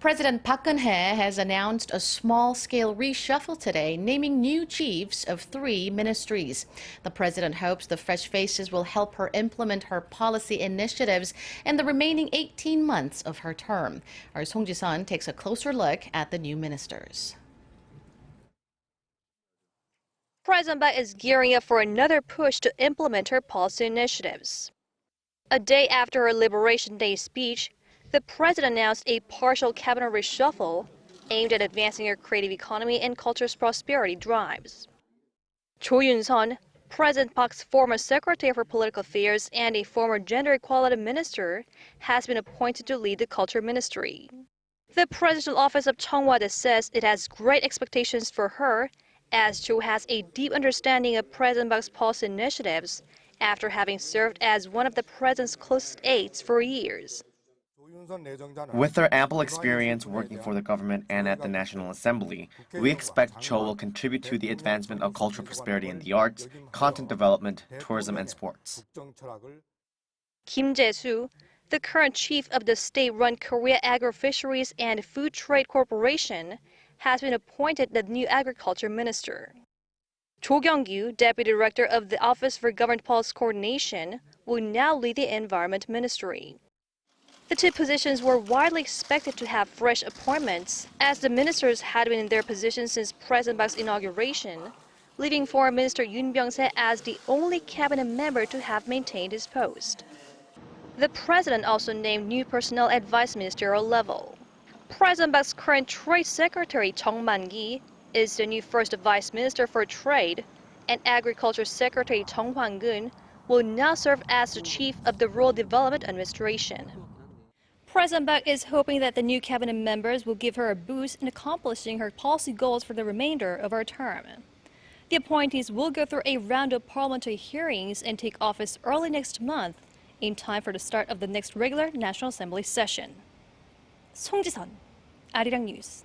President Park Geun-hye has announced a small-scale reshuffle today, naming new chiefs of 3 ministries. The president hopes the fresh faces will help her implement her policy initiatives in the remaining 18 months of her term. Our Song Ji-sun takes a closer look at the new ministers. President Park is gearing up for another push to implement her policy initiatives. A day after her Liberation Day speech, the president announced a partial cabinet reshuffle aimed at advancing her creative economy and culture's prosperity drives. Cho Yoon-sun, President Park's former Secretary for Political Affairs and a former Gender Equality Minister, has been appointed to lead the Culture Ministry. The presidential office of Cheong Wa Dae says it has great expectations for her, as Cho has a deep understanding of President Park's policy initiatives after having served as one of the president's closest aides for years. With her ample experience working for the government and at the National Assembly, we expect Cho will contribute to the advancement of cultural prosperity in the arts, content development, tourism, and sports. Kim Jae-soo, the current chief of the state-run Korea Agro-Fisheries and Food Trade Corporation, has been appointed the new agriculture minister. Cho Kyung-gyu, deputy director of the Office for Government Policy Coordination, will now lead the Environment Ministry. The two positions were widely expected to have fresh appointments, as the ministers had been in their positions since President Park's inauguration, leaving Foreign Minister Yoon Byung-se as the only cabinet member to have maintained his post. The president also named new personnel at vice ministerial level. President Park's current Trade Secretary Chung Man-gi is the new first vice minister for trade, and Agriculture Secretary Chung Hwang-gun will now serve as the chief of the Rural Development Administration. President Park is hoping that the new cabinet members will give her a boost in accomplishing her policy goals for the remainder of her term. The appointees will go through a round of parliamentary hearings and take office early next month, in time for the start of the next regular National Assembly session. Song Ji-sun, Arirang News.